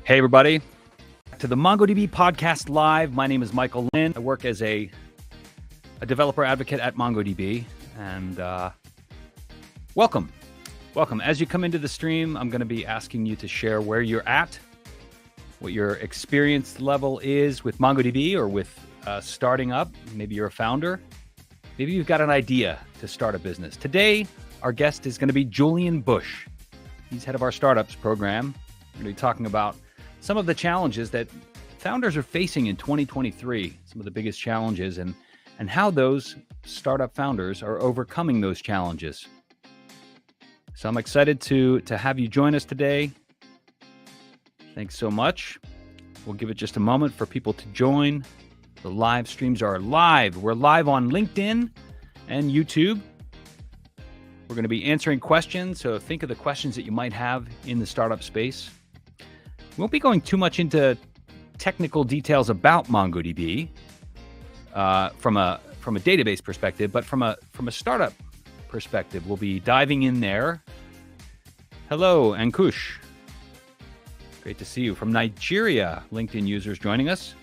Hey, everybody. To the MongoDB Podcast Live. My name is Michael Lynn. I work as a developer advocate at MongoDB. And welcome. Welcome. As you come into the stream, I'm going to be asking you to share where you're at, what your experience level is with MongoDB or with starting up. Maybe you're a founder. Maybe you've got an idea to start a business. Today, our guest is going to be Julian Busch. He's head of our startups program. We're going to be talking about some of the challenges that founders are facing in 2023, some of the biggest challenges, and how those startup founders are overcoming those challenges. So I'm excited to have you join us today. Thanks so much. We'll give it just a moment for people to join. The live streams are live. We're live on LinkedIn and YouTube. We're going to be answering questions, so think of the questions that you might have in the startup space. We won't be going too much into technical details about MongoDB from a database perspective, but from a startup perspective, we'll be diving in there. Hello, Ankush. Great to see you. From Nigeria, LinkedIn users joining us.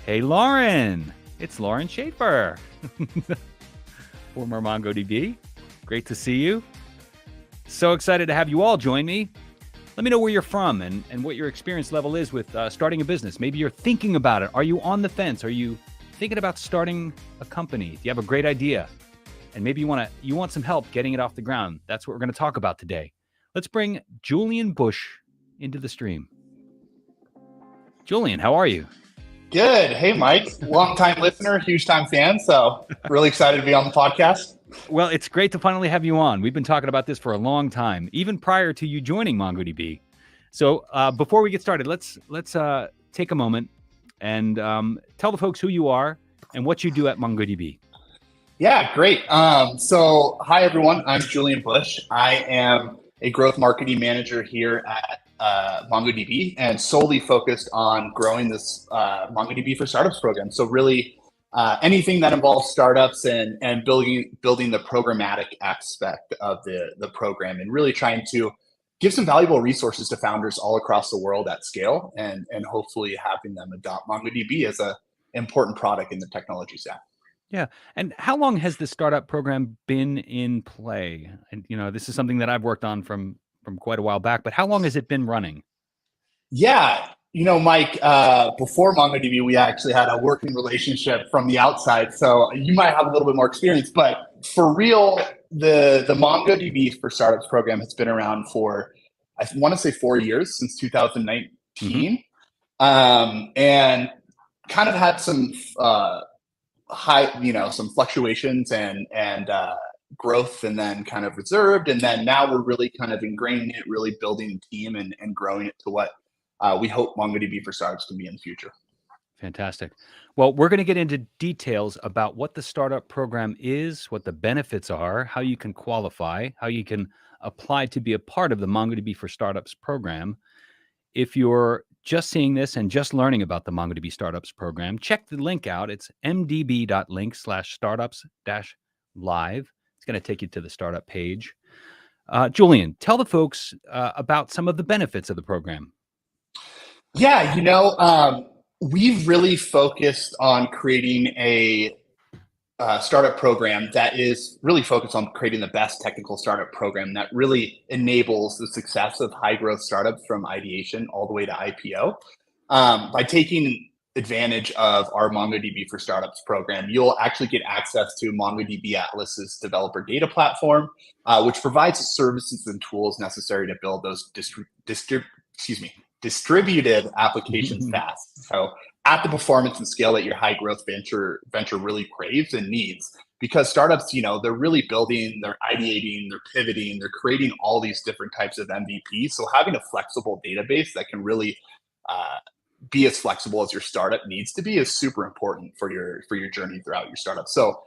Hey, Lauren. It's Lauren Schaefer, former MongoDB. Great to see you. So excited to have you all join me. Let me know where you're from and what your experience level is with starting a business. Maybe you're thinking about it. Are you on the fence? Are you thinking about starting a company? Do you have a great idea? And maybe you want some help getting it off the ground. That's what we're going to talk about today. Let's bring Julian Busch into the stream. Julian, how are you? Good. Hey, Mike. Long-time listener, huge-time fan. So really excited to be on the podcast. Well, it's great to finally have you on. We've been talking about this for a long time, even prior to you joining MongoDB. So before we get started, let's take a moment and tell the folks who you are and what you do at MongoDB. Yeah, great. So hi, everyone. I'm Julian Busch. I am a growth marketing manager here at MongoDB and solely focused on growing this MongoDB for Startups program. So really anything that involves startups and building the programmatic aspect of the program and really trying to give some valuable resources to founders all across the world at scale and hopefully having them adopt MongoDB as an important product in the technology stack. Yeah. And how long has the startup program been in play? And, this is something that I've worked on from quite a while back, but how long has it been running? Yeah. Mike, before MongoDB, we actually had a working relationship from the outside. So you might have a little bit more experience, but for real, the MongoDB for Startups program has been around for, I want to say 4 years, since 2019. And kind of had some some fluctuations and growth, and then kind of reserved. And then now we're really kind of ingraining it, really building a team and growing it to what we hope MongoDB for Startups can be in the future. Fantastic. Well, we're going to get into details about what the startup program is, what the benefits are, how you can qualify, how you can apply to be a part of the MongoDB for Startups program. If you're just seeing this and just learning about the MongoDB Startups program, check the link out. It's mdb.link/startups-live. It's going to take you to the startup page. Julian, tell the folks about some of the benefits of the program. Yeah, we've really focused on creating a startup program that is really focused on creating the best technical startup program that really enables the success of high growth startups from ideation all the way to IPO. By taking advantage of our MongoDB for Startups program, you'll actually get access to MongoDB Atlas's developer data platform, which provides the services and tools necessary to build those distributed applications fast. So at the performance and scale that your high growth venture really craves and needs, because startups, they're really building, they're ideating, they're pivoting, they're creating all these different types of MVPs. So having a flexible database that can really be as flexible as your startup needs to be is super important for your journey throughout your startup. So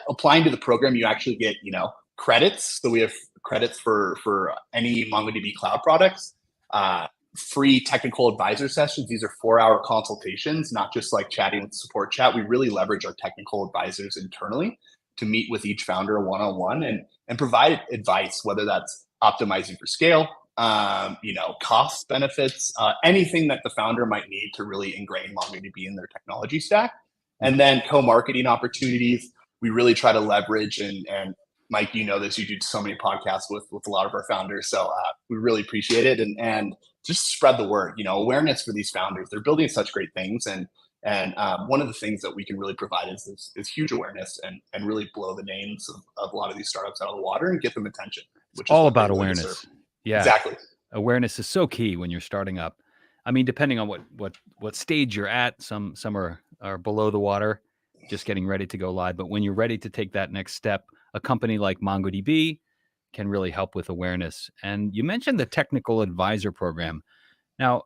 applying to the program, you actually get, credits. So we have credits for any MongoDB cloud products. Free technical advisor sessions. These are 4-hour consultations, not just like chatting with support chat. We really leverage our technical advisors internally to meet with each founder one-on-one and provide advice, whether that's optimizing for scale, cost benefits, anything that the founder might need to really ingrain MongoDB in their technology stack. And then co-marketing opportunities, we really try to leverage, and Mike, you know this, you do so many podcasts with a lot of our founders. So we really appreciate it. And just spread the word, awareness for these founders. They're building such great things. And one of the things that we can really provide is huge awareness and really blow the names of a lot of these startups out of the water and get them attention. Which is all about awareness. Yeah, exactly. Awareness is so key when you're starting up. I mean, depending on what stage you're at, some are below the water, just getting ready to go live. But when you're ready to take that next step, a company like MongoDB can really help with awareness. And you mentioned the technical advisor program. Now,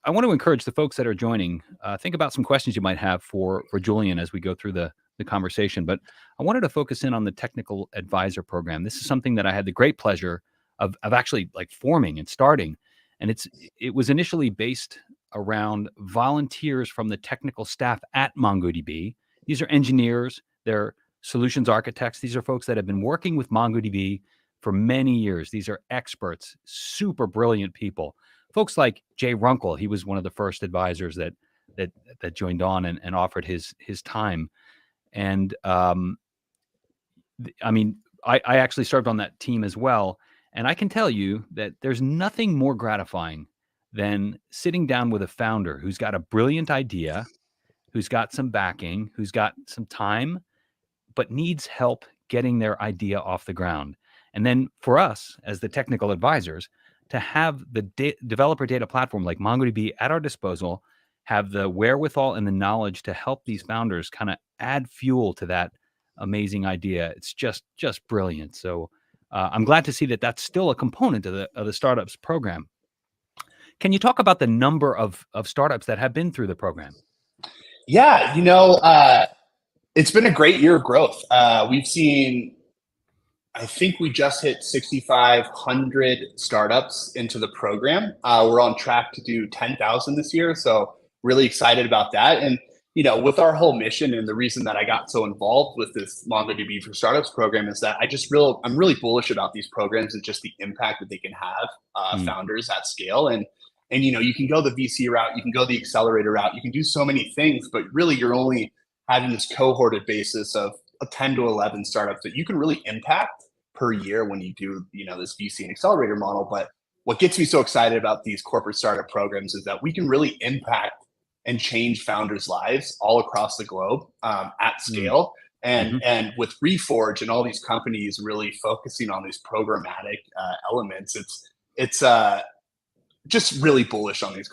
I want to encourage the folks that are joining, think about some questions you might have for Julian as we go through the conversation. But I wanted to focus in on the technical advisor program. This is something that I had the great pleasure of actually like forming and starting. And it was initially based around volunteers from the technical staff at MongoDB. These are engineers, they're solutions architects. These are folks that have been working with MongoDB for many years. These are experts, super brilliant people. Folks like Jay Runkle, he was one of the first advisors that joined on and offered his time. And I mean, I actually served on that team as well. And I can tell you that there's nothing more gratifying than sitting down with a founder who's got a brilliant idea, who's got some backing, who's got some time, but needs help getting their idea off the ground. And then for us as the technical advisors to have the developer data platform like MongoDB at our disposal, have the wherewithal and the knowledge to help these founders kind of add fuel to that amazing idea. It's just brilliant. So I'm glad to see that that's still a component of the startups program. Can you talk about the number of startups that have been through the program? Yeah, it's been a great year of growth. We've seen, I think we just hit 6,500 startups into the program. We're on track to do 10,000 this year. So really excited about that. And, with our whole mission, and the reason that I got so involved with this MongoDB for Startups program is that I'm really bullish about these programs and just the impact that they can have founders at scale. And you can go the VC route, you can go the accelerator route, you can do so many things, but really you're only having this cohorted basis of 10 to 11 startups that you can really impact per year when you do, this VC and accelerator model. But what gets me so excited about these corporate startup programs is that we can really impact and change founders' lives all across the globe at scale. And with Reforge and all these companies really focusing on these programmatic elements, it's just really bullish on these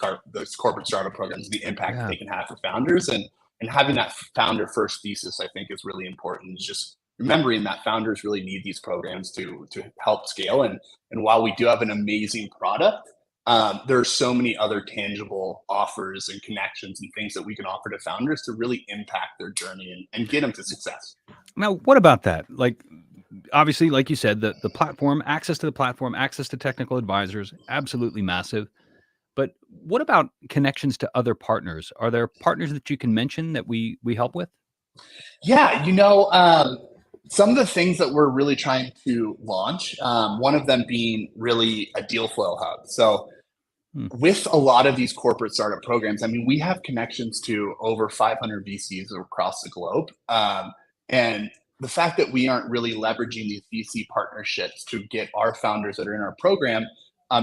corporate startup programs, the impact that they can have for founders, and having that founder first thesis, I think, is really important. It's just remembering that founders really need these programs to help scale. And while we do have an amazing product, there are so many other tangible offers and connections and things that we can offer to founders to really impact their journey and get them to success. Now, what about that? Like, obviously, like you said, the platform, access to the platform, access to technical advisors, absolutely massive. But what about connections to other partners? Are there partners that you can mention that we help with? Yeah, some of the things that we're really trying to launch, one of them being really a deal flow hub. So with a lot of these corporate startup programs, I mean, we have connections to over 500 VCs across the globe. And the fact that we aren't really leveraging these VC partnerships to get our founders that are in our program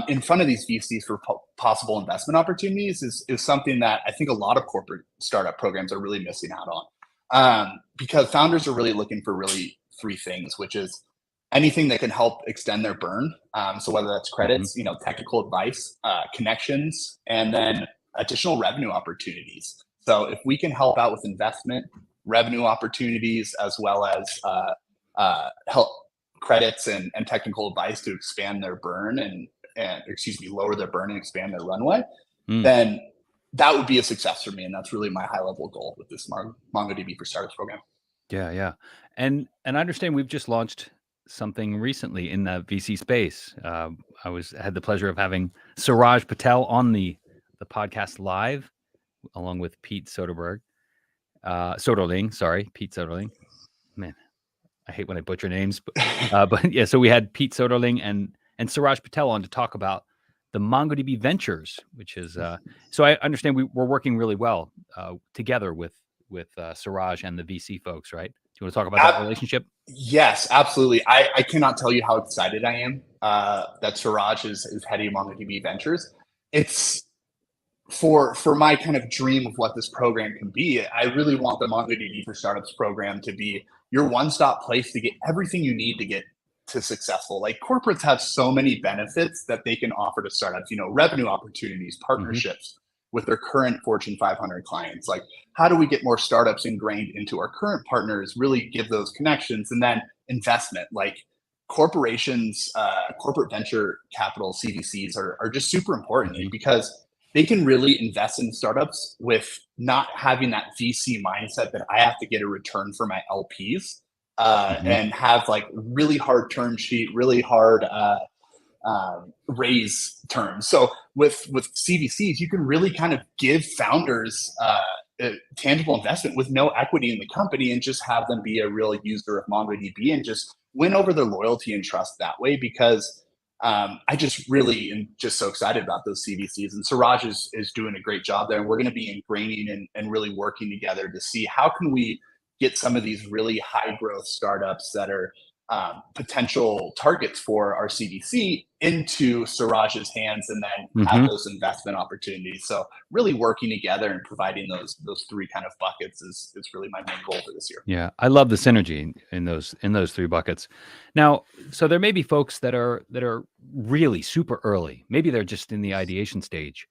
in front of these VCs for possible investment opportunities is something that I think a lot of corporate startup programs are really missing out on. Because founders are really looking for really three things, which is anything that can help extend their burn. So whether that's credits, technical advice, connections, and then additional revenue opportunities. So if we can help out with investment, revenue opportunities, as well as help credits and technical advice to expand their burn and lower their burn and expand their runway, then that would be a success for me. And that's really my high level goal with this MongoDB for Startups program. Yeah. And I understand we've just launched something recently in the VC space. I had the pleasure of having Suraj Patel on the podcast live, along with Pete Soderling. Pete Soderling. Man, I hate when I butcher names, but yeah. So we had Pete Soderling and Suraj Patel on to talk about the MongoDB Ventures, which is so I understand we're working really well together with Suraj and the VC folks, right? Do you want to talk about that relationship? Yes, absolutely. I cannot tell you how excited I am that Suraj is heading MongoDB Ventures. It's for my kind of dream of what this program can be. I really want the MongoDB for Startups program to be your one-stop place to get everything you need to get to successful. Like corporates have so many benefits that they can offer to startups, revenue opportunities, partnerships with their current Fortune 500 clients. Like, how do we get more startups ingrained into our current partners, really give those connections, and then investment, like corporations, corporate venture capital, CVCs are just super important because they can really invest in startups with not having that VC mindset that I have to get a return for my LPs and have like really hard term sheet, really hard raise terms. So with CVCs, you can really kind of give founders tangible investment with no equity in the company and just have them be a real user of MongoDB and just win over their loyalty and trust that way. Because I just really am just so excited about those CVCs, and Suraj is doing a great job there. And we're going to be ingraining and really working together to see how can we get some of these really high growth startups that are potential targets for our CVC into Suraj's hands, and then have those investment opportunities. So really working together and providing those three kind of buckets is really my main goal for this year. Yeah, I love the synergy in those three buckets. Now, so there may be folks that are really super early. Maybe they're just in the ideation stage.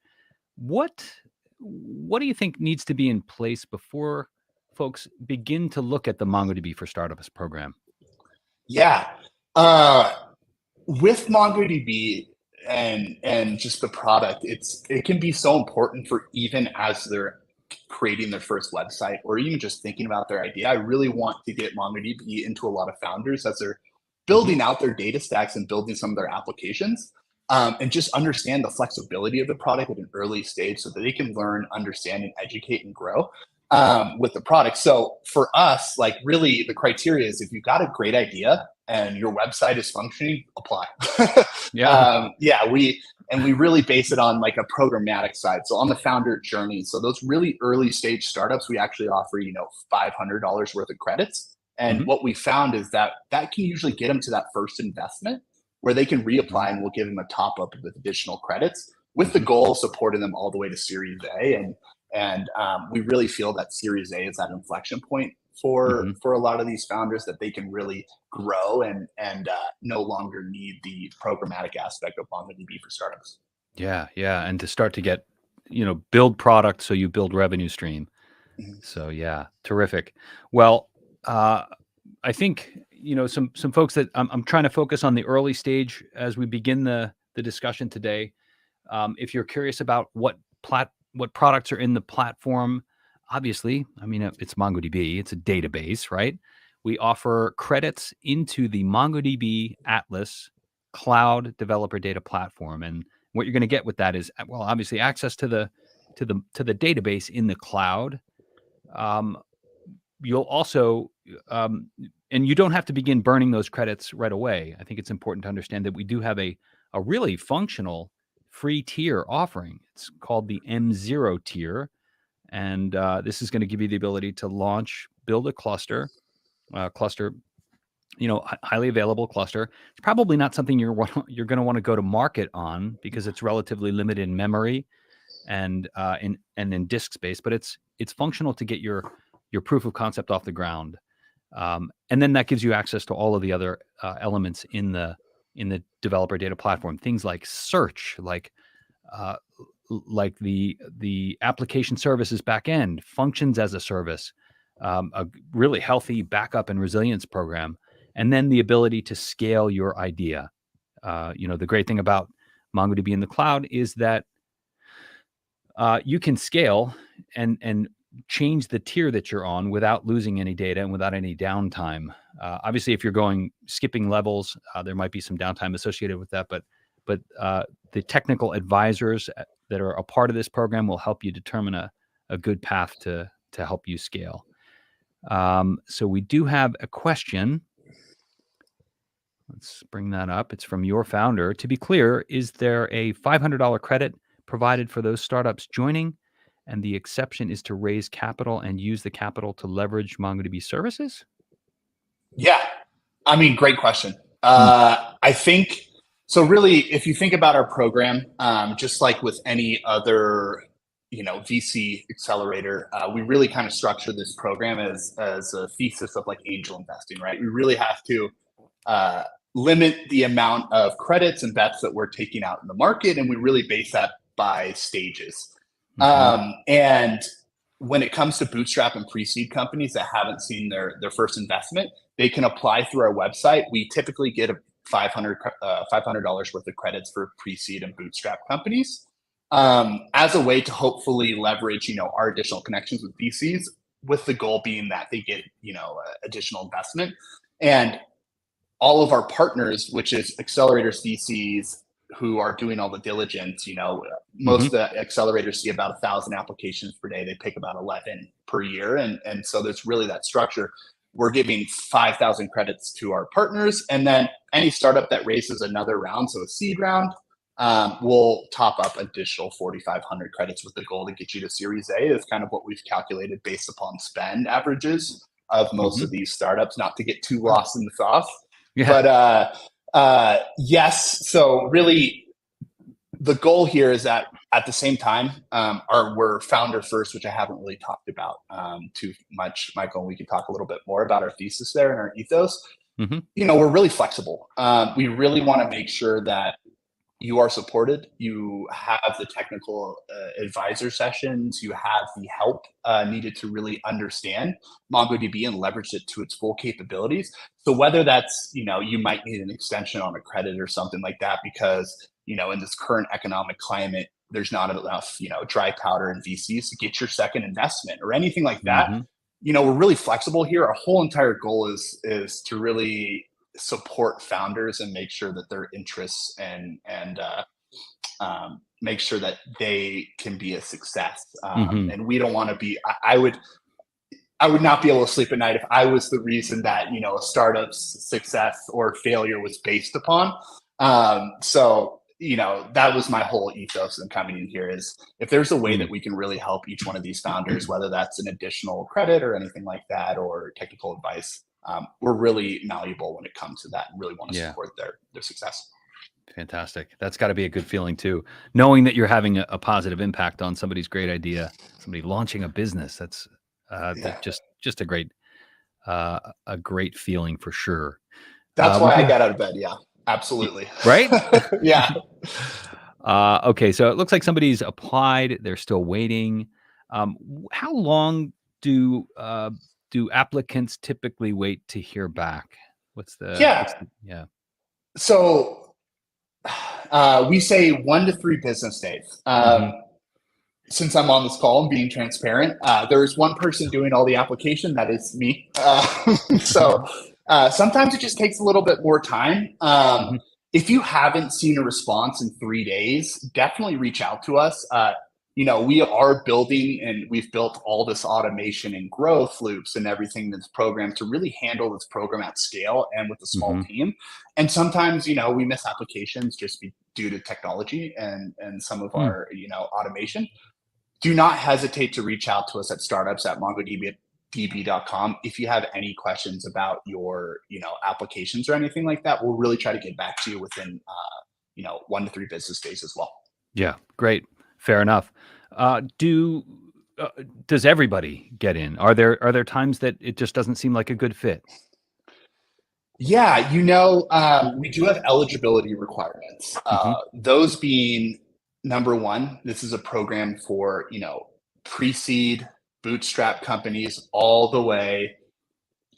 What do you think needs to be in place before folks begin to look at the MongoDB for Startups program? Yeah. With MongoDB and just the product, it can be so important for even as they're creating their first website or even just thinking about their idea. I really want to get MongoDB into a lot of founders as they're building out their data stacks and building some of their applications, and just understand the flexibility of the product at an early stage so that they can learn, understand, and educate and grow with the product. So for us, like really the criteria is if you've got a great idea and your website is functioning, apply. We really base it on like a programmatic side. So on the founder journey, so those really early stage startups, we actually offer, $500 worth of credits. And what we found is that can usually get them to that first investment where they can reapply, and we'll give them a top up with additional credits with the goal of supporting them all the way to Series A. And we really feel that Series A is that inflection point for a lot of these founders, that they can really grow and no longer need the programmatic aspect of MongoDB for Startups. Yeah, and to start to get, build product so you build revenue stream. So yeah, terrific. Well, I think some folks that I'm trying to focus on the early stage as we begin the discussion today. If you're curious about what products are in the platform, obviously, I mean, it's MongoDB. It's a database, right? We offer credits into the MongoDB Atlas Cloud Developer Data Platform, and what you're going to get with that is, well, obviously, access to the database in the cloud. You'll also, and you don't have to begin burning those credits right away. I think it's important to understand that we do have a really functional free tier offering. It's called the M0 tier. And this is going to give you the ability to build a cluster, highly available cluster. It's probably not something you're going to want to go to market on because it's relatively limited in memory and in disk space, but it's functional to get your proof of concept off the ground. And then that gives you access to all of the other elements in the developer data platform, things like search, like the application services backend, functions as a service, a really healthy backup and resilience program, and then the ability to scale your idea. The great thing about MongoDB in the cloud is that you can scale and change the tier that you're on without losing any data and without any downtime. Obviously, if you're skipping levels, there might be some downtime associated with that, but the technical advisors that are a part of this program will help you determine a good path to help you scale. So we do have a question. Let's bring that up. It's from your founder. To be clear, is there a $500 credit provided for those startups joining? And the exception is to raise capital and use the capital to leverage MongoDB services? Yeah. I mean, great question. I think so. Really, if you think about our program, just like with any other, VC accelerator, we really kind of structure this program as a thesis of like angel investing, right? We really have to limit the amount of credits and bets that we're taking out in the market, and we really base that by stages. And when it comes to bootstrap and pre-seed companies that haven't seen their first investment, they can apply through our website. We typically get a $500 worth of credits for pre-seed and bootstrap companies as a way to hopefully leverage, our additional connections with VCs, with the goal being that they get, additional investment. And all of our partners, which is accelerators, VCs, who are doing all the diligence, most of the accelerators see about 1,000 applications per day. They pick about 11 per year. And so there's really that structure. We're giving 5,000 credits to our partners. And then any startup that raises another round, so a seed round, will top up additional 4,500 credits with the goal to get you to Series A. Is kind of what we've calculated based upon spend averages of most of these startups, not to get too lost in the sauce. Yeah. But yes, so really the goal here is that at the same time, we're founder first, which I haven't really talked about too much, Michael, and we can talk a little bit more about our thesis there and our ethos. We're really flexible. We really want to make sure that you are supported. You have the technical advisor sessions. You have the help needed to really understand MongoDB and leverage it to its full capabilities. So whether that's, you might need an extension on a credit or something like that, because, in this current economic climate, there's not enough, dry powder in VCs to get your second investment or anything like that. We're really flexible here. Our whole entire goal is to really support founders and make sure that their interests and make sure that they can be a success. And we don't want to be, I would not be able to sleep at night if I was the reason that, a startup's success or failure was based upon. So, that was my whole ethos in coming in here, is if there's a way that we can really help each one of these founders, whether that's an additional credit or anything like that, or technical advice, we're really malleable when it comes to that and really want to support their success. Fantastic. That's got to be a good feeling too, knowing that you're having a positive impact on somebody's great idea, somebody launching a business. That's just a great feeling for sure. That's why I got out of bed. Yeah, absolutely. Right? Yeah. Okay. So it looks like somebody's applied. They're still waiting. How long do applicants typically wait to hear back? So we say 1 to 3 business days. Since I'm on this call and being transparent, there's one person doing all the application. That is me. So sometimes it just takes a little bit more time. If you haven't seen a response in 3 days, definitely reach out to us. We are building, and we've built all this automation and growth loops and everything in this program to really handle this program at scale and with a small team. And sometimes, we miss applications just due to technology and some of our, automation. Do not hesitate to reach out to us at startups@mongodb.com if you have any questions about your, applications or anything like that. We'll really try to get back to you within, 1 to 3 business days as well. Yeah, great. Fair enough. Does everybody get in? Are there times that it just doesn't seem like a good fit? Yeah, we do have eligibility requirements. Those being, number one, this is a program for, pre-seed bootstrap companies all the way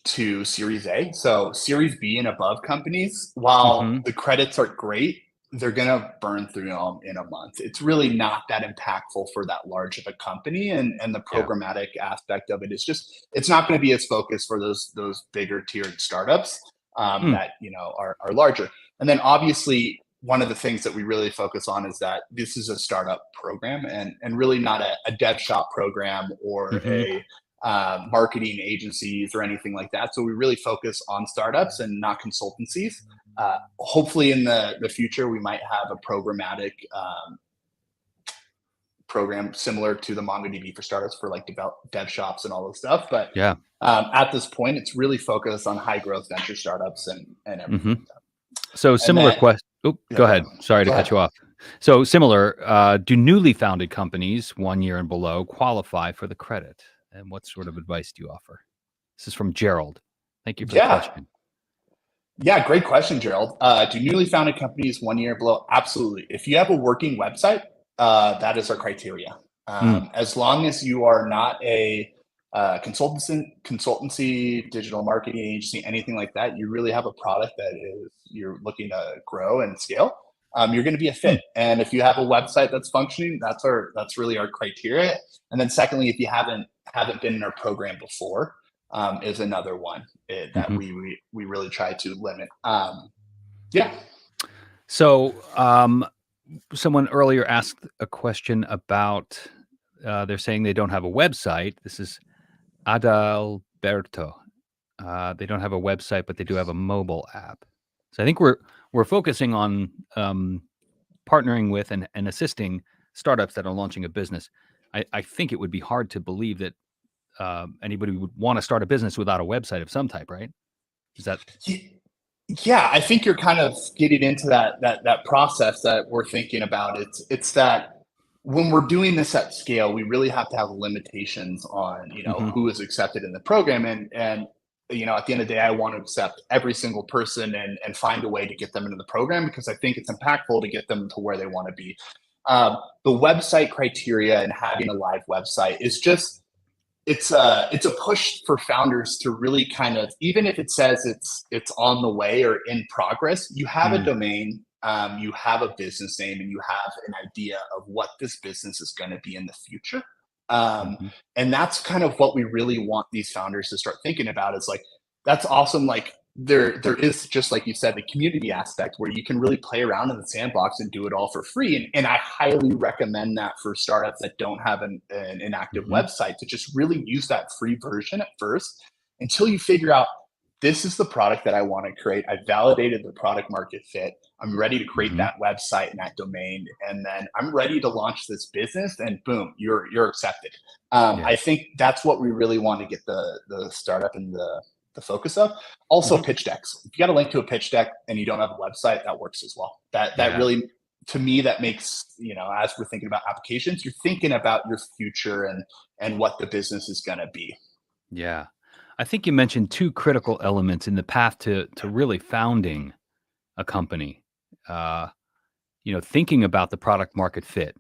to Series A. So Series B and above companies, while the credits are great, they're going to burn through them in a month. It's really not that impactful for that large of a company. And the programmatic aspect of it is just, it's not going to be as focused for those bigger tiered startups that, are larger. And then obviously one of the things that we really focus on is that this is a startup program and really not a dev shop program or a marketing agencies or anything like that. So we really focus on startups and not consultancies. Hopefully in the future, we might have a programmatic program similar to the MongoDB for startups for like dev shops and all this stuff. But Yeah. at this point, it's really focused on high growth venture startups and everything like that. So similar question. Oh, Yeah, go ahead. Sorry to cut you off. So similar, do newly founded companies 1 year and below qualify for the credit? And what sort of advice do you offer? This is from Gerald. Thank you for the question. Yeah, great question, Gerald. Do newly founded companies 1 year below? Absolutely. If you have a working website, that is our criteria. As long as you are not a consultancy, digital marketing agency, anything like that, you really have a product that you're looking to grow and scale, you're going to be a fit. And if you have a website that's functioning, that's really our criteria. And then secondly, if you haven't been in our program before, is another one that we really try to limit. So someone earlier asked a question about they're saying they don't have a website. This is Adalberto. They don't have a website, but they do have a mobile app. So I think we're focusing on partnering with and assisting startups that are launching a business. I think it would be hard to believe that anybody would want to start a business without a website of some type, right? Is that? Yeah, I think you're kind of getting into that process that we're thinking about. It's that when we're doing this at scale, we really have to have limitations on who is accepted in the program, and at the end of the day, I want to accept every single person and find a way to get them into the program because I think it's impactful to get them to where they want to be. The website criteria and having a live website is just it's a push for founders to really kind of, even if it says it's on the way or in progress, you have a domain, you have a business name, and you have an idea of what this business is going to be in the future. And that's kind of what we really want these founders to start thinking about is like, that's awesome. Like there is, just like you said, the community aspect where you can really play around in the sandbox and do it all for free. And I highly recommend that for startups that don't have an active website, to just really use that free version at first until you figure out, this is the product that I want to create. I validated the product market fit. I'm ready to create that website and that domain. And then I'm ready to launch this business, and boom, you're accepted. I think that's what we really want to get the startup and the focus of. Also, pitch decks. If you got a link to a pitch deck and you don't have a website, that works as well. That really, to me, that makes, as we're thinking about applications, you're thinking about your future and what the business is going to be. Yeah. I think you mentioned two critical elements in the path to really founding a company. Thinking about the product market fit,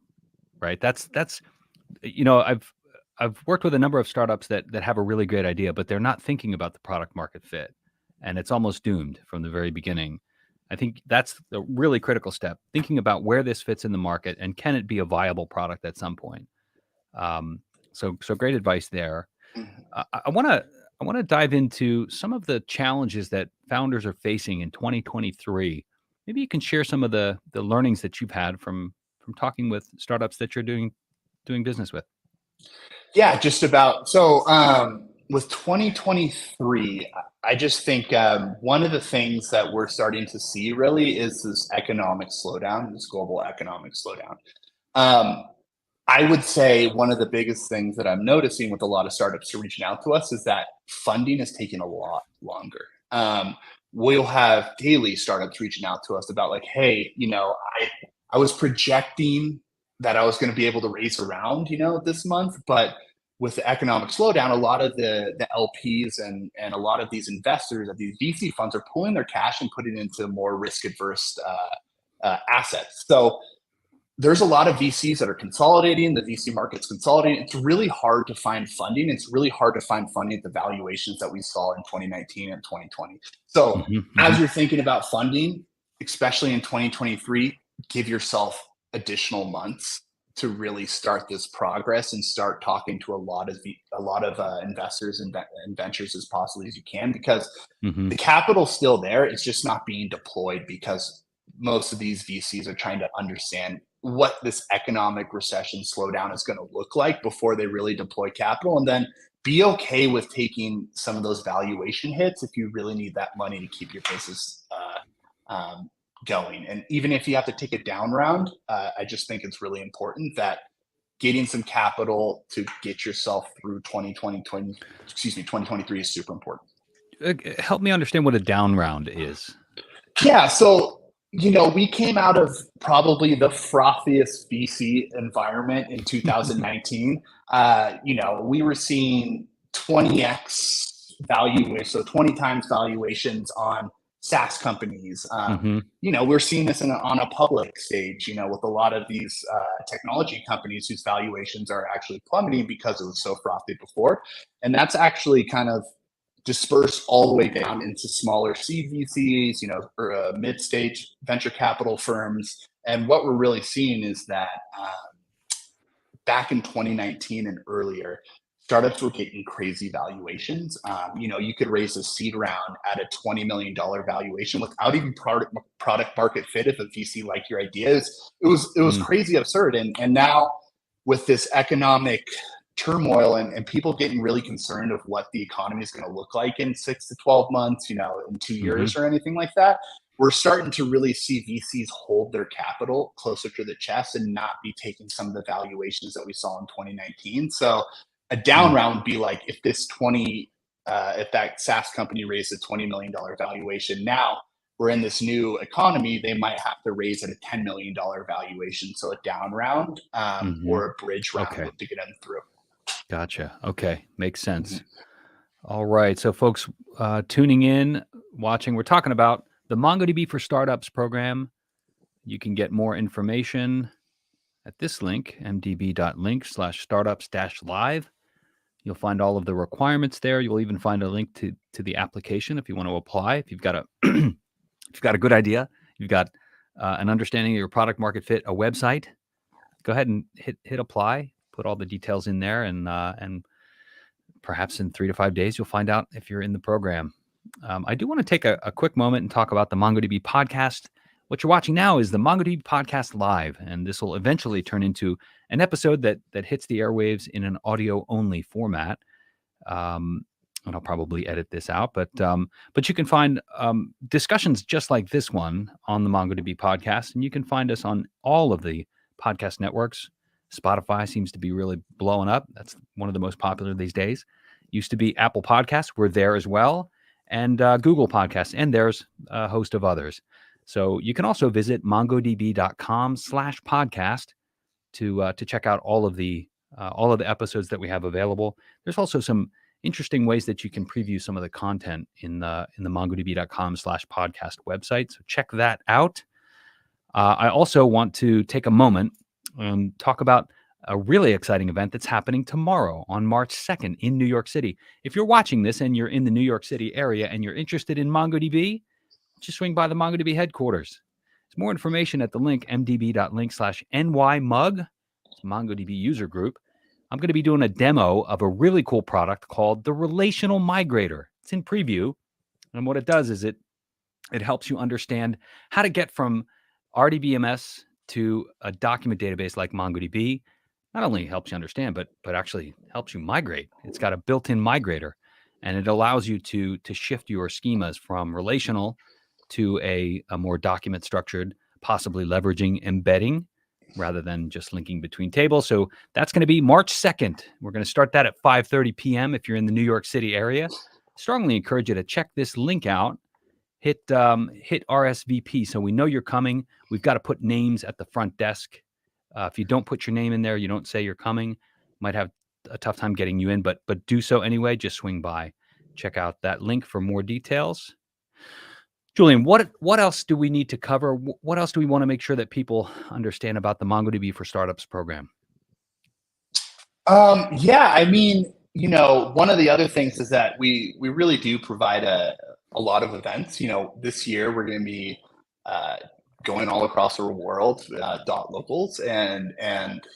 right? That's I've worked with a number of startups that have a really great idea, but they're not thinking about the product market fit, and it's almost doomed from the very beginning. I think that's the really critical step, thinking about where this fits in the market and can it be a viable product at some point. So great advice there. I want to dive into some of the challenges that founders are facing in 2023. Maybe you can share some of the learnings that you've had from talking with startups that you're doing business with. Yeah, just about. So with 2023, I just think one of the things that we're starting to see really is this economic slowdown, this global economic slowdown. I would say one of the biggest things that I'm noticing with a lot of startups reaching out to us is that funding is taking a lot longer. We'll have daily startups reaching out to us about like, hey, I was projecting that I was going to be able to raise around, this month, but with the economic slowdown, a lot of the LPs and a lot of these investors of these VC funds are pulling their cash and putting it into more risk adverse assets. So there's a lot of VCs that are consolidating. The VC market's consolidating. It's really hard to find funding. It's really hard to find funding at the valuations that we saw in 2019 and 2020. So as you're thinking about funding, especially in 2023, give yourself additional months to really start this progress and start talking to a lot of investors and ventures as possibly as you can, because the capital's still there. It's just not being deployed because most of these VCs are trying to understand what this economic recession slowdown is going to look like before they really deploy capital, and then be okay with taking some of those valuation hits if you really need that money to keep your business going. And even if you have to take a down round, I just think it's really important that getting some capital to get yourself through 2023 is super important. Help me understand what a down round is. Yeah. So, we came out of probably the frothiest VC environment in 2019. We were seeing 20x valuation, so 20 times valuations on SaaS companies. We're seeing this on a public stage, with a lot of these technology companies whose valuations are actually plummeting because it was so frothy before. And that's actually kind of dispersed all the way down into smaller seed VCs, or mid-stage venture capital firms. And what we're really seeing is that back in 2019 and earlier, startups were getting crazy valuations. You could raise a seed round at a $20 million valuation without even product market fit if a VC liked your ideas. It was crazy absurd. And now with this economic turmoil and people getting really concerned of what the economy is going to look like in 6 to 12 months, in 2 years or anything like that, we're starting to really see VCs hold their capital closer to the chest and not be taking some of the valuations that we saw in 2019. So a down round would be like if if that SaaS company raised a $20 million valuation, now we're in this new economy, they might have to raise at a $10 million valuation. So a down round or a bridge round to get them through. Gotcha. Okay. Makes sense. All right. So folks tuning in, watching, we're talking about the MongoDB for Startups program. You can get more information at this link, mdb.link/startups-live. You'll find all of the requirements there. You'll even find a link to the application if you want to apply. If you've got a if you've got a good idea, you've got an understanding of your product market fit, a website, go ahead and hit apply. Put all the details in there, and perhaps in 3 to 5 days, you'll find out if you're in the program. I do want to take a quick moment and talk about the MongoDB podcast. What you're watching now is the MongoDB podcast live, and this will eventually turn into an episode that hits the airwaves in an audio-only format. And I'll probably edit this out, but you can find discussions just like this one on the MongoDB podcast, and you can find us on all of the podcast networks. Spotify seems to be really blowing up. That's one of the most popular these days. Used to be Apple Podcasts. We're there as well. And Google Podcasts. And there's a host of others. So you can also visit mongodb.com/podcast to check out all of the episodes that we have available. There's also some interesting ways that you can preview some of the content in the mongodb.com/podcast website. So check that out. I also want to take a moment and talk about a really exciting event that's happening tomorrow on March 2nd in New York City. If you're watching this and you're in the New York City area and you're interested in MongoDB, just swing by the MongoDB headquarters. There's more information at the link mdb.link/nymug. It's MongoDB user group. I'm going to be doing a demo of a really cool product called the Relational Migrator. It's in preview. And what it does is it helps you understand how to get from RDBMS to a document database like MongoDB. Not only helps you understand, but actually helps you migrate. It's got a built-in migrator, and it allows you to shift your schemas from relational to a more document structured, possibly leveraging embedding rather than just linking between tables. So that's going to be March 2nd. We're going to start that at 5:30 p.m. if you're in the New York City area. Strongly encourage you to check this link out. Hit RSVP so we know you're coming. We've got to put names at the front desk. If you don't put your name in there, you don't say you're coming, might have a tough time getting you in, but do so anyway. Just swing by. Check out that link for more details. Julian, what else do we need to cover? What else do we want to make sure that people understand about the MongoDB for Startups program? Yeah, I mean, one of the other things is that we really do provide a lot of events. This year we're going to be going all across the world, .locals, and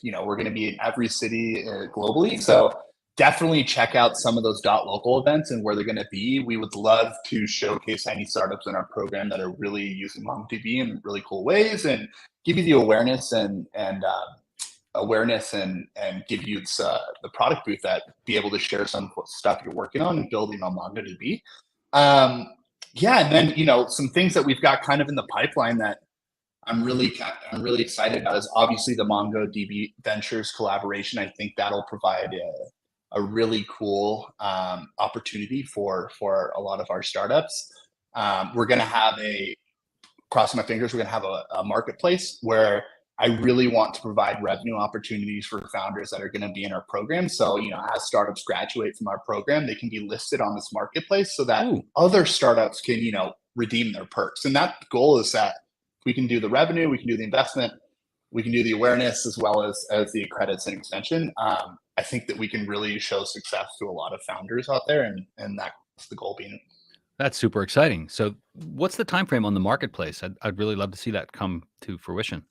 we're going to be in every city globally. So definitely check out some of those .local events and where they're going to be. We would love to showcase any startups in our program that are really using MongoDB in really cool ways and give you the awareness and give you the product booth that be able to share some stuff you're working on and building on MongoDB. Yeah, and then some things that we've got kind of in the pipeline that I'm really excited about is obviously the MongoDB Ventures collaboration. I think that'll provide a really cool opportunity for a lot of our startups. We're going to have crossing my fingers, we're going to have a marketplace where I really want to provide revenue opportunities for founders that are going to be in our program. So, as startups graduate from our program, they can be listed on this marketplace so that other startups can, redeem their perks. And that goal is that we can do the revenue, we can do the investment, we can do the awareness as well as the credits and extension. I think that we can really show success to a lot of founders out there, and that's the goal being. That's super exciting. So what's the time frame on the marketplace? I'd really love to see that come to fruition.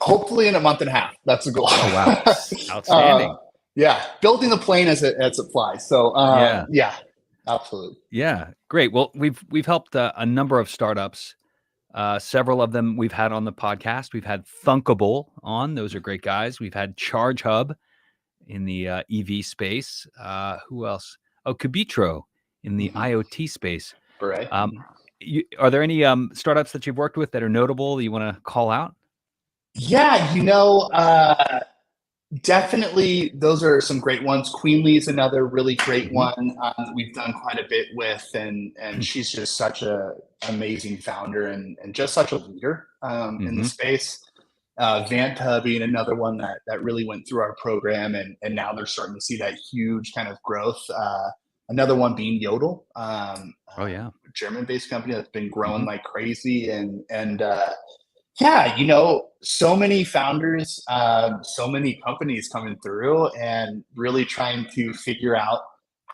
Hopefully in a month and a half. That's the goal. Oh, wow. Outstanding. Yeah. Building the plane as it flies. So yeah, absolutely. Yeah. Great. Well, we've helped a number of startups. Several of them we've had on the podcast. We've had Thunkable on. Those are great guys. We've had Charge Hub in the EV space. Who else? Oh, Kubitro in the IoT space. Right. Are there any startups that you've worked with that are notable that you want to call out? Yeah, definitely those are some great ones. Queenly is another really great one we've done quite a bit with, and she's just such a amazing founder and just such a leader in the space. Vanta being another one that really went through our program, and now they're starting to see that huge kind of growth. Another one being Yodel, German-based company that's been growing like crazy, and yeah, so many founders, so many companies coming through and really trying to figure out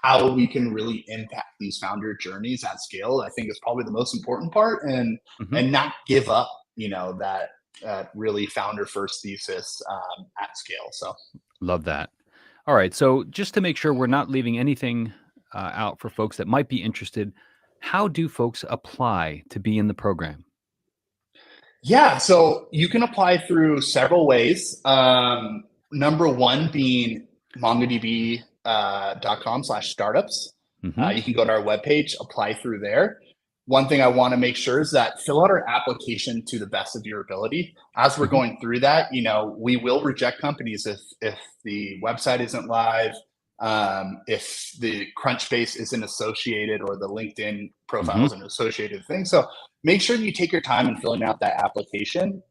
how we can really impact these founder journeys at scale. I think is probably the most important part, and not give up, that really founder first thesis at scale. So love that. All right. So just to make sure we're not leaving anything out for folks that might be interested, how do folks apply to be in the program? Yeah, so you can apply through several ways. Number one being mongodb.com/startups. You can go to our webpage, apply through there. One thing I want to make sure is that fill out our application to the best of your ability. As we're going through that, we will reject companies if the website isn't live, if the Crunchbase isn't associated or the LinkedIn profile isn't associated thing. So make sure that you take your time in filling out that application.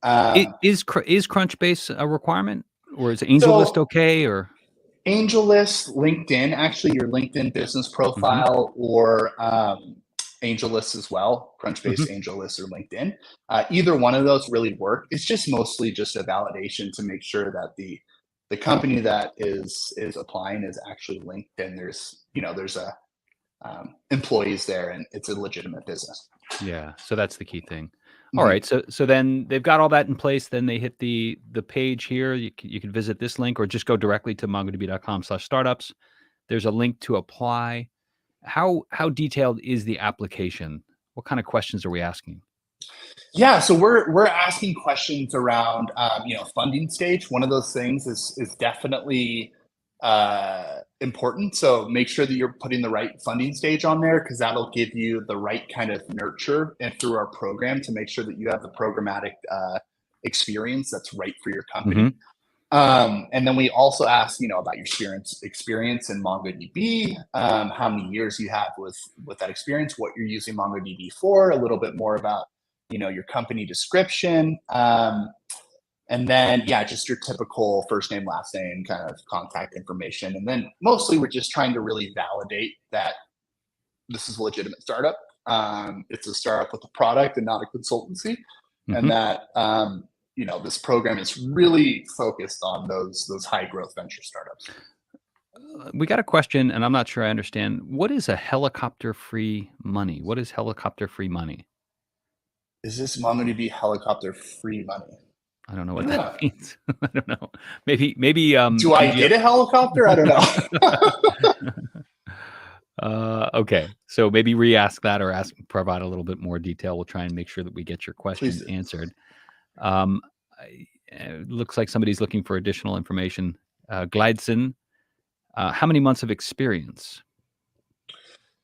Is Crunchbase a requirement, or is AngelList okay? Or AngelList, LinkedIn, actually your LinkedIn business profile, or AngelList as well, Crunchbase, AngelList, or LinkedIn. Either one of those really work. It's just mostly just a validation to make sure that the company that is applying is actually linked, and there's employees there, and it's a legitimate business. Yeah, so that's the key thing. All right, so then they've got all that in place. Then they hit the page here. You can visit this link, or just go directly to mongodb.com/startups. There's a link to apply. How detailed is the application? What kind of questions are we asking? Yeah, so we're asking questions around funding stage. One of those things is definitely important. So make sure that you're putting the right funding stage on there, because that'll give you the right kind of nurture and through our program to make sure that you have the programmatic experience that's right for your company. And then we also ask, about your experience in MongoDB, how many years you have with that experience, what you're using MongoDB for, a little bit more about your company description. And then, just your typical first name, last name, kind of contact information. And then mostly we're just trying to really validate that this is a legitimate startup. It's a startup with a product and not a consultancy. And that, this program is really focused on those high growth venture startups. We got a question, and I'm not sure I understand. What is a helicopter-free money? What is helicopter-free money? Is this MongoDB helicopter-free money? I don't know what that means. I don't know. Maybe. Do I get a helicopter? I don't know. Okay, so maybe re-ask that, or provide a little bit more detail. We'll try and make sure that we get your questions answered. It looks like somebody's looking for additional information. Glideson, how many months of experience?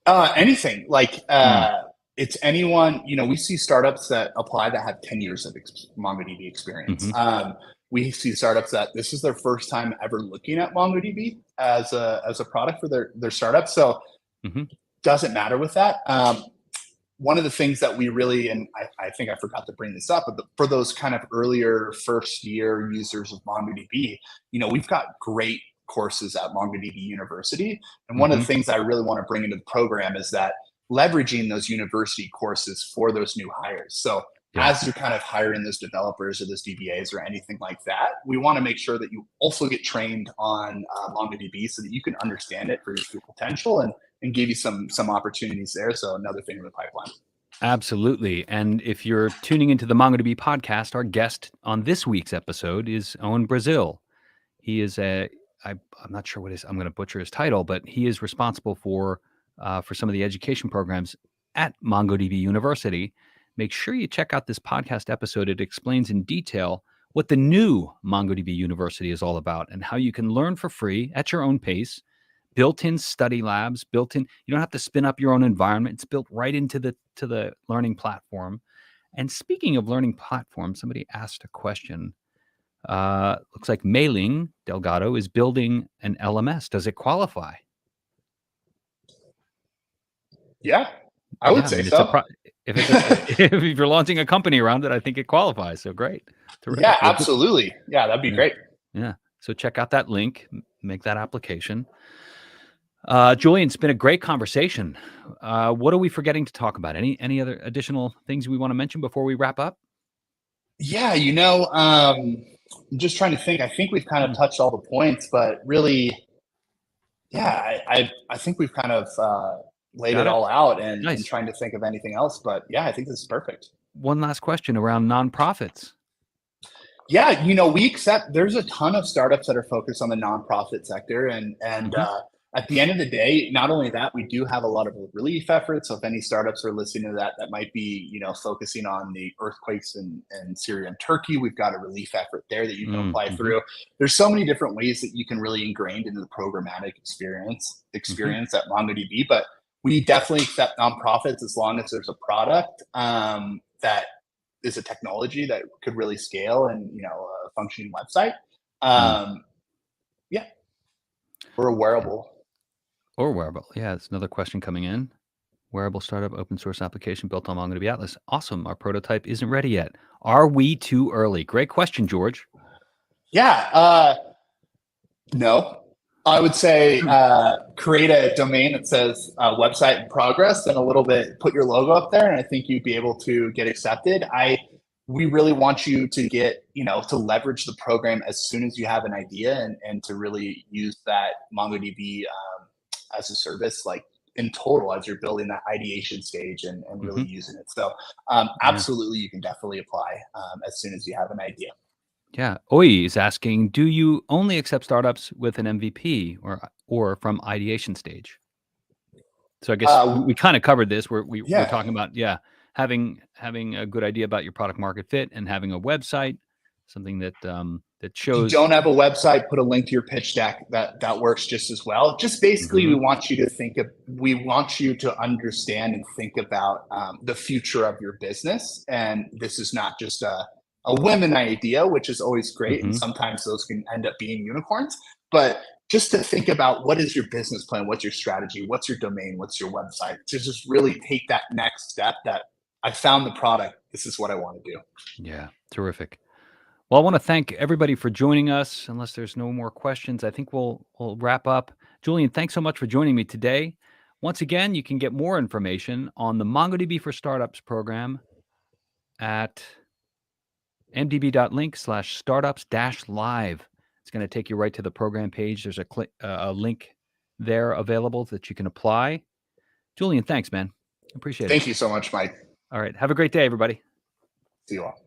Anything. Like it's anyone, we see startups that apply that have 10 years of MongoDB experience. We see startups that this is their first time ever looking at MongoDB as a product for their startup. So doesn't matter with that. One of the things that we really, and I think I forgot to bring this up, but for those kind of earlier first year users of MongoDB, we've got great courses at MongoDB University. And one of the things I really want to bring into the program is that leveraging those university courses for those new hires. So as you're kind of hiring those developers or those DBAs or anything like that, we want to make sure that you also get trained on MongoDB so that you can understand it for your true potential and give you some opportunities there. So another thing in the pipeline. Absolutely. And if you're tuning into the MongoDB podcast, our guest on this week's episode is Owen Brazil. He is I'm not sure I'm going to butcher his title, but he is responsible for some of the education programs at MongoDB University. Make sure you check out this podcast episode. It explains in detail what the new MongoDB University is all about and how you can learn for free at your own pace. Built-in study labs, you don't have to spin up your own environment. It's built right into the learning platform. And speaking of learning platform, somebody asked a question. Looks like Mailing Delgado is building an LMS. Does it qualify? Yeah, I would say so. If you're launching a company around it, I think it qualifies. So great. Terrific. Yeah, absolutely. Yeah, that'd be great. Yeah. So check out that link, make that application. Julian, it's been a great conversation. What are we forgetting to talk about? Any other additional things we want to mention before we wrap up? Yeah, I'm just trying to think. I think we've kind of touched all the points, but really, yeah, I think we've kind of laid it all out and trying to think of anything else. But yeah, I think this is perfect. One last question around nonprofits. Yeah, we accept there's a ton of startups that are focused on the nonprofit sector. And at the end of the day, not only that, we do have a lot of relief efforts. So if any startups are listening to that might be, focusing on the earthquakes in Syria and Turkey, we've got a relief effort there that you can apply through. There's so many different ways that you can really ingrain into the programmatic experience at MongoDB. But we definitely accept nonprofits as long as there's a product that is a technology that could really scale and, a functioning website. Yeah. Or a wearable. Yeah, it's another question coming in. Wearable startup open source application built on MongoDB Atlas. Awesome. Our prototype isn't ready yet. Are we too early? Great question, George. Yeah. No. I would say create a domain that says website in progress and a little bit, put your logo up there, and I think you'd be able to get accepted. We really want you to get, to leverage the program as soon as you have an idea and to really use that MongoDB as a service, like in total, as you're building that ideation stage and really using it. So absolutely, you can definitely apply as soon as you have an idea. Yeah. Oi is asking, do you only accept startups with an MVP or from ideation stage? So I guess we kind of covered this. We're talking about, having a good idea about your product market fit and having a website, something that shows. If you don't have a website, put a link to your pitch deck. That works just as well. Just basically, we want you to understand and think about the future of your business. And this is not just a whim and idea, which is always great. And sometimes those can end up being unicorns, but just to think about what is your business plan, what's your strategy, what's your domain, what's your website, to just really take that next step that I found the product. This is what I want to do. Yeah. Terrific. Well, I want to thank everybody for joining us. Unless there's no more questions, I think we'll wrap up. Julian, thanks so much for joining me today. Once again, you can get more information on the MongoDB for Startups program at mdb.link/startups-live. It's going to take you right to the program page. There's a link there available that you can apply. Julian, thanks, man. Appreciate it. Thank you so much, Mike. All right. Have a great day, everybody. See you all.